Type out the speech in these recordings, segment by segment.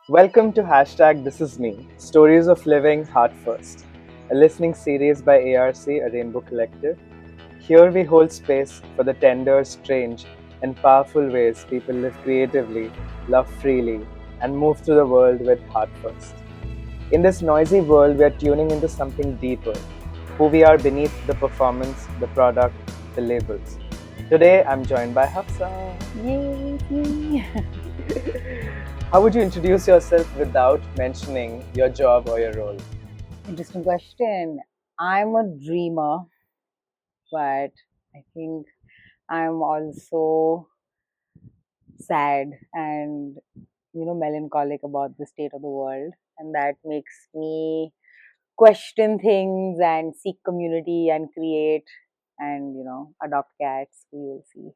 Welcome to This Is Me, Stories of Living Heart First, a listening series by ARC, a Rainbow Collective. Here we hold space for the tender, strange, and powerful ways people live creatively, love freely, and move through the world with heart first. In this noisy world, we are tuning into something deeper, who we are beneath the performance, the product, the labels. Today, I'm joined by Hafsa. Yay! How would you introduce yourself without mentioning your job or your role? Interesting question. I'm a dreamer, but I think I'm also sad and melancholic about the state of the world, and that makes me question things and seek community and create and adopt cats. We will see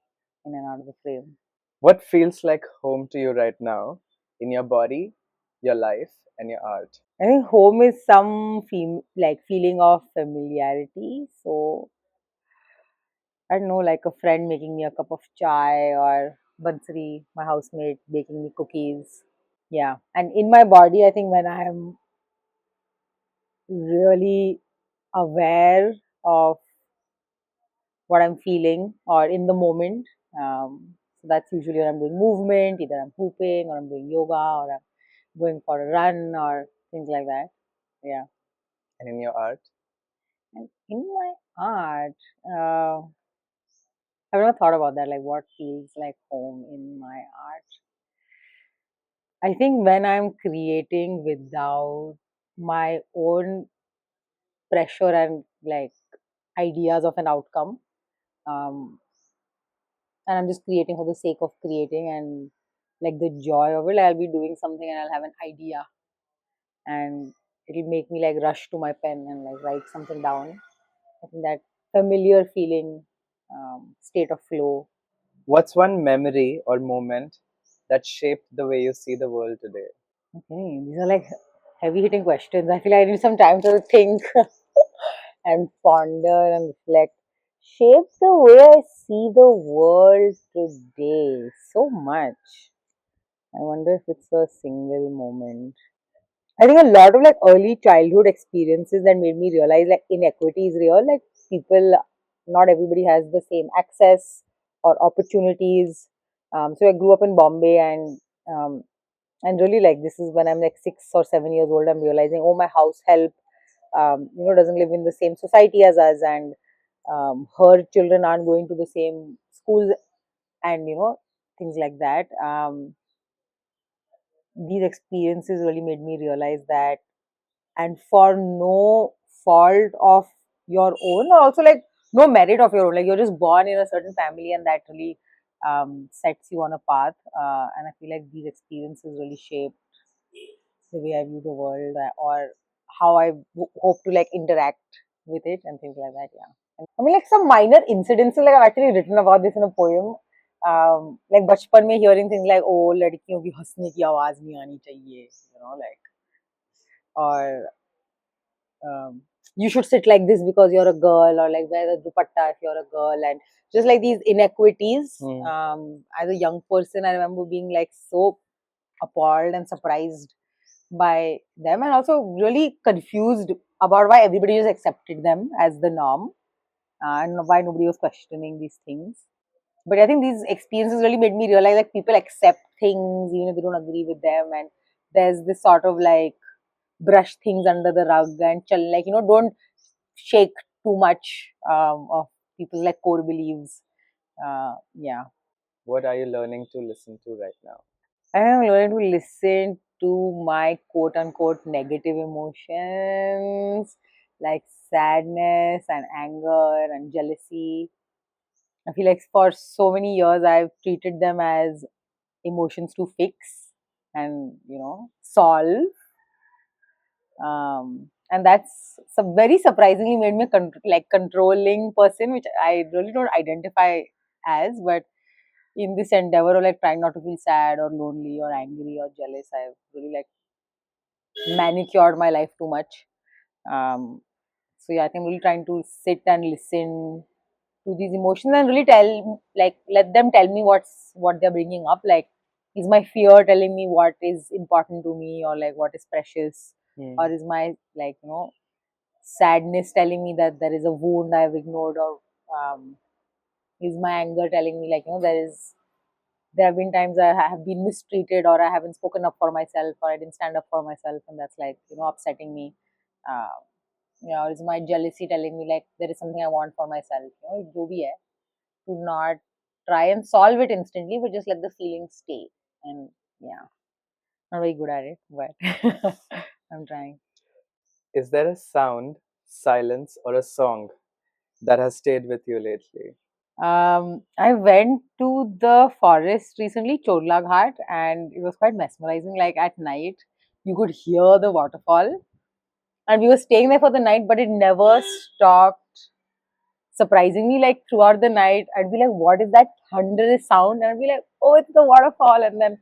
in and out of the frame. What feels like home to you right now in your body, your life, and your art? I think home is some feeling of familiarity. So I don't know, like a friend making me a cup of chai or Bansari, my housemate, baking me cookies. Yeah. And in my body, I think when I'm really aware of what I'm feeling or in the moment, so that's usually when I'm doing movement, either I'm pooping or I'm doing yoga or I'm going for a run or things like that. Yeah. And in your art? And in my art, I've never thought about that, like what feels like home in my art. I think when I'm creating without my own pressure and like ideas of an outcome, um, and I'm just creating for the sake of creating and like the joy of it, like I'll be doing something and I'll have an idea and it'll make me like rush to my pen and like write something down. I think that familiar feeling, state of flow. What's one memory or moment that shaped the way you see the world today? Okay, these are like heavy hitting questions. I feel like I need some time to think and ponder and reflect. Shape the way I see the world today so much. I wonder if it's a single moment. I think a lot of like early childhood experiences that made me realize like inequity is real. Like people, not everybody has the same access or opportunities. So I grew up in Bombay um, and really like this is when I'm like 6 or 7 years old. I'm realizing, oh, my house help, doesn't live in the same society as us, and her children aren't going to the same schools, and things like that. These experiences really made me realize that, and for no fault of your own, or also like no merit of your own, like you're just born in a certain family, and that really sets you on a path. And I feel like these experiences really shape the way I view the world, or how I hope to like interact with it and things like that. Yeah. I mean, like some minor incidents, like I've actually written about this in a poem. Like बचपन में hearing things like, oh, लड़कियों की हंसने की आवाज नहीं आनी चाहिए, like, or you should sit like this because you're a girl, or like wear a dupatta if you're a girl, and just like these inequities. As a young person, I remember being like so appalled and surprised by them, and also really confused about why everybody just accepted them as the norm, and why nobody was questioning these things. But I think these experiences really made me realize like people accept things even if they don't agree with them, and there's this sort of like brush things under the rug and like don't shake too much of people's like core beliefs. Yeah. What are you learning to listen to right now? I am learning to listen to my quote unquote negative emotions like sadness and anger and jealousy. I feel like for so many years I've treated them as emotions to fix and solve. And that's very surprisingly made me like controlling person, which I really don't identify as. But in this endeavor of like trying not to feel sad or lonely or angry or jealous, I've really like manicured my life too much. So yeah, I think I'm really trying to sit and listen to these emotions and really tell, like, let them tell me what they're bringing up. Like, is my fear telling me what is important to me, or like what is precious, Hmm. or is my, like, sadness telling me that there is a wound I've ignored, or is my anger telling me, like, there have been times I have been mistreated, or I haven't spoken up for myself, or I didn't stand up for myself, and that's like, upsetting me. uh, or is my jealousy telling me like there is something I want for myself? Jo bhi hai, to not try and solve it instantly, but just let the feeling stay. And yeah, not very good at it, but I'm trying. Is there a sound, silence, or a song that has stayed with you lately? I went to the forest recently, Chodla Ghat, and it was quite mesmerizing. Like at night, you could hear the waterfall, and we were staying there for the night, but it never stopped surprisingly. Like throughout the night, I'd be like, "What is that thunderous sound?" And I'd be like, "Oh, it's the waterfall." And then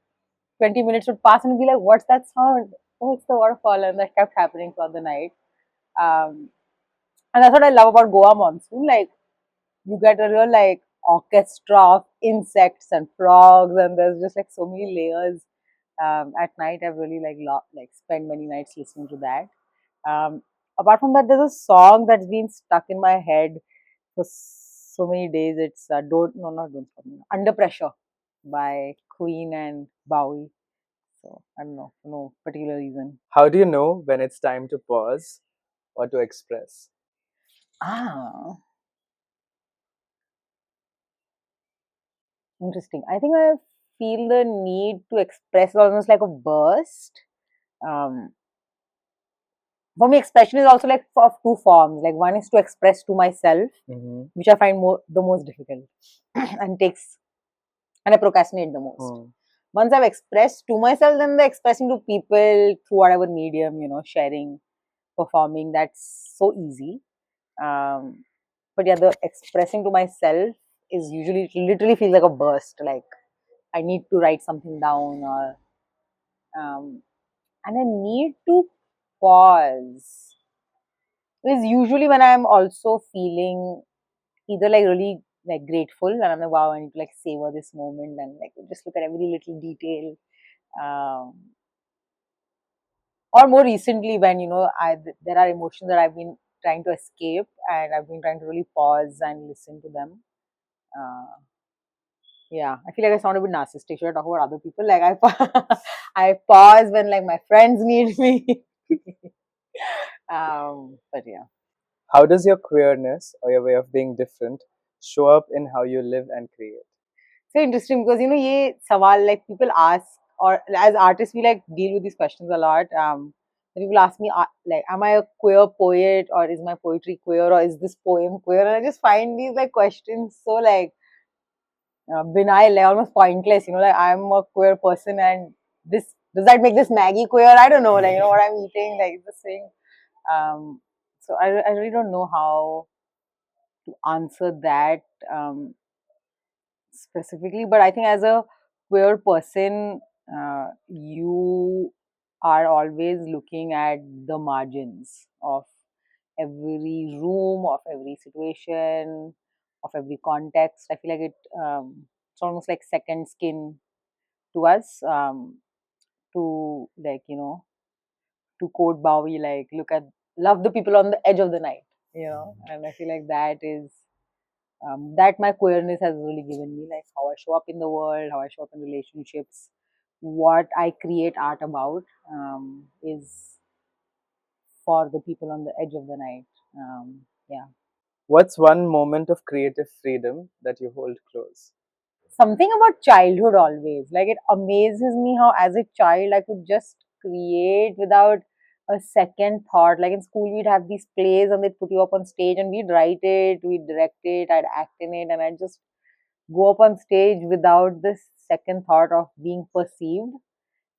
20 minutes would pass, and I'd be like, "What's that sound?" "Oh, it's the waterfall." And that kept happening throughout the night. Um, and that's what I love about Goa monsoon. Like you get a real like orchestra of insects and frogs, and there's just like so many layers. At night, I've really like spent many nights listening to that. Apart from that, there's a song that's been stuck in my head for so many days. It's don't no not don't stop me, Under Pressure by Queen and Bowie. So I don't know, for no particular reason. How do you know when it's time to pause or to express? Ah, interesting. I think I feel the need to express almost like a burst. Um, for me, expression is also like of two forms. Like one is to express to myself, Mm-hmm. which I find the most difficult, and I procrastinate the most. Hmm. Once I've expressed to myself, then the expressing to people through whatever medium, sharing, performing, that's so easy. Um, but yeah, the expressing to myself is usually literally feels like a burst. Like I need to write something down, or and I need to pause. Is usually when I'm also feeling either like really like grateful, and I'm like, wow, I need to like savor this moment and like just look at every little detail. Um, or more recently when there are emotions that I've been trying to escape, and I've been trying to really pause and listen to them. Uh, yeah, I feel like I sound a bit narcissistic. Should I talk about other people? Like I pause when like my friends need me. But yeah. How does your queerness or your way of being different show up in how you live and create? So interesting because ye sawal like people ask, or as artists we like deal with these questions a lot. People ask me like, am I a queer poet, or is my poetry queer, or is this poem queer? And I just find these like questions so like benign, like almost pointless. Like I'm a queer person, and this does that make this Maggie queer? I don't know. Like what I'm eating, like this thing. Um, so I really don't know how to answer that. Specifically, but I think as a queer person, you are always looking at the margins of every room, of every situation, of every context. I feel like it's almost like second skin to us, to like to quote Bowie, like love the people on the edge of the night, and I feel like that my queerness has really given me, like how I show up in the world, how I show up in relationships, what I create art about, is for the people on the edge of the night. Yeah. What's one moment of creative freedom that you hold close? Something about childhood always. Like it amazes me how as a child I could just create without a second thought. Like in school we'd have these plays and they'd put you up on stage and we'd write it, we'd direct it, I'd act in it, and I'd just go up on stage without this second thought of being perceived.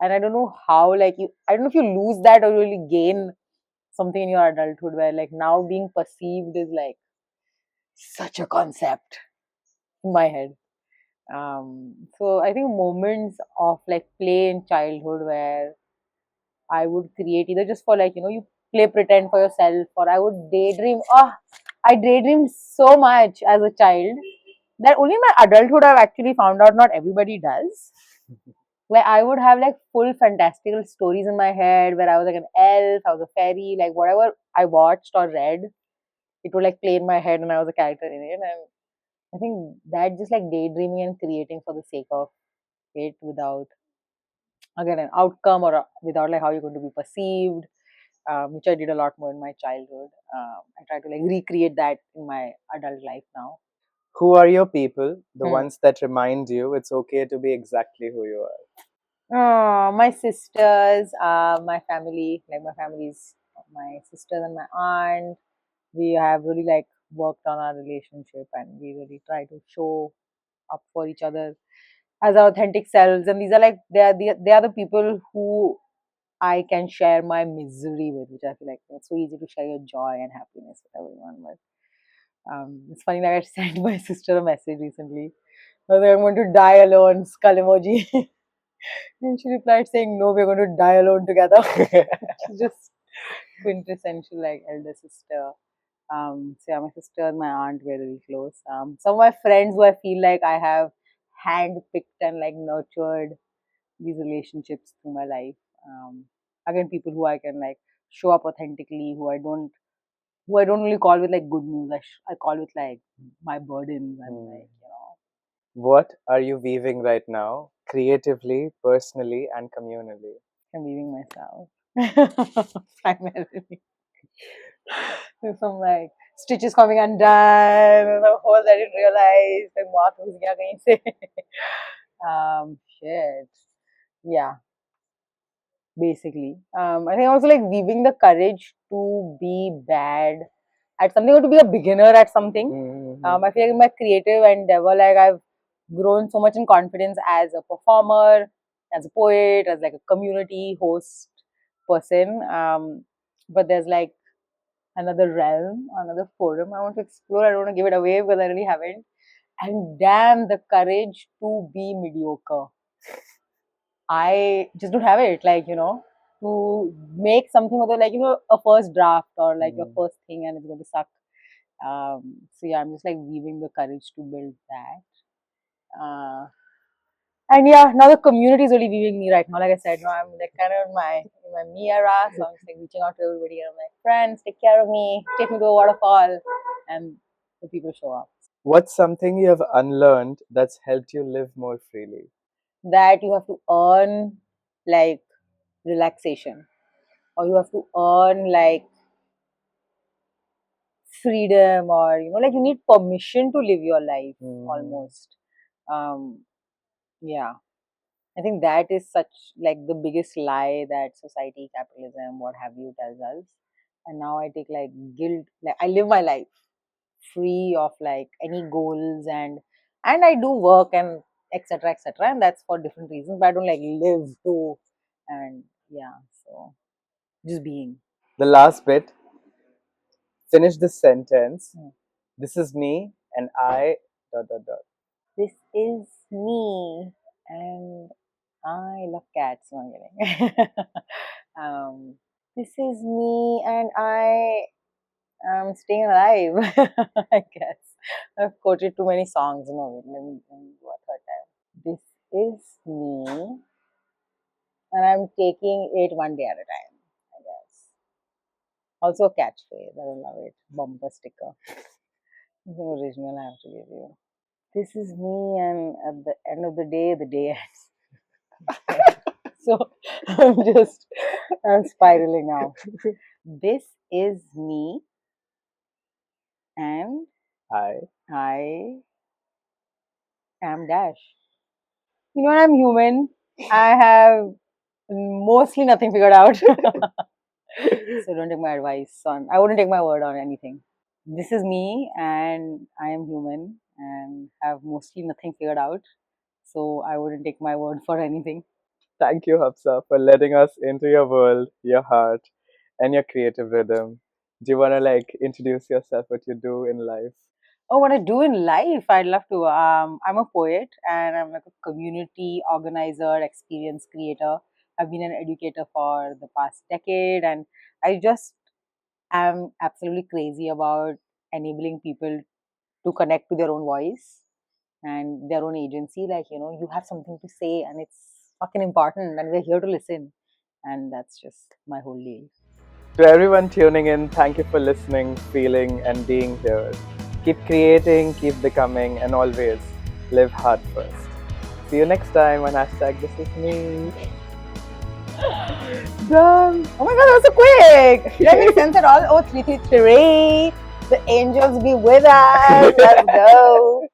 And I don't know how, like I don't know if you lose that or you really gain something in your adulthood where like now being perceived is like such a concept in my head. So I think moments of like play in childhood where I would create either just for like, you play pretend for yourself, or I would daydream. Oh, I daydreamed so much as a child that only in my adulthood I've actually found out not everybody does. Like I would have like full fantastical stories in my head where I was like an elf, I was a fairy, like whatever I watched or read, it would like play in my head and I was a character in it. And I think that just like daydreaming and creating for the sake of it without again an outcome or without like how you're going to be perceived, which I did a lot more in my childhood. I try to like recreate that in my adult life now. Who are your people? The Hmm. ones that remind you it's okay to be exactly who you are. My sisters, my family, like my family's my sisters and my aunt. We have really like worked on our relationship and we really try to show up for each other as our authentic selves. And these are like they are the people who I can share my misery with, which I feel like it's so easy to share your joy and happiness with everyone. But it's funny, like I sent my sister a message recently. I was like, I'm going to die alone, skull emoji. And she replied saying, no, we're going to die alone together. She's just quintessential like elder sister. So yeah, my sister and my aunt were really close. Some of my friends who I feel like I have handpicked and like nurtured these relationships through my life. Again, people who I can like show up authentically, who I don't really call with like good news. I call with like my burdens and like What are you weaving right now, creatively, personally, and communally? I'm leaving myself primarily. There's some like stitches coming undone, the holes I didn't realize, like moth घुस गया कहीं से. Shit. Yeah, basically. I think also like weaving the courage to be bad at something or to be a beginner at something. I feel like in my creative endeavor, like I've grown so much in confidence as a performer, as a poet, as like a community host person. But there's like another realm, another forum I want to explore. I don't want to give it away because I really haven't. And damn, the courage to be mediocre. I just don't have it. Like, to make something other like, a first draft or like your first thing and it's going to suck. So yeah, I'm just like weaving the courage to build that. And yeah, now the community is really viewing me right now. Like I said, I'm like kind of in my me era, so I'm just like reaching out to everybody. And I'm like, friends, take care of me, take me to a waterfall, and the people show up. What's something you have unlearned that's helped you live more freely? That you have to earn like relaxation, or you have to earn like freedom, or like you need permission to live your life almost. Um, yeah. I think that is such like the biggest lie that society, capitalism, what have you, tells us. And now I take like guilt, like I live my life free of like any goals and I do work and etc etc and that's for different reasons, but I don't like live to and yeah, so just being. The last bit, finish this sentence. Hmm. This is me and I. Dot, dot, dot. This is me and I love cats. No, I'm kidding. This is me and I am staying alive. I guess I've quoted too many songs. No, wait, let me do a third time. This is me and I'm taking it one day at a time, I guess. Also a catchphrase. I love it. Bumper sticker. Something original I have to give you. This is me, and at the end of the day ends. So I'm spiraling now. This is me, and I. I am Dash. You know, I'm human. I have mostly nothing figured out. So don't take my advice on, I wouldn't take my word on anything. This is me, and I am human and have mostly nothing figured out. So I wouldn't take my word for anything. Thank you, Hafsa, for letting us into your world, your heart, and your creative rhythm. Do you want to like introduce yourself, what you do in life? Oh, what I do in life, I'd love to. I'm a poet and I'm like a community organizer, experience creator. I've been an educator for the past decade, and I just am absolutely crazy about enabling people to connect to their own voice and their own agency. Like, you have something to say, and it's fucking important, and we're here to listen. And that's just my whole deal. To everyone tuning in, thank you for listening, feeling, and being here. Keep creating, keep becoming, and always live heart first. See you next time on hashtag This Is Me. Done. Oh my god, that was so quick! Let me sense it all. Oh, 333. The angels be with us. Let's go.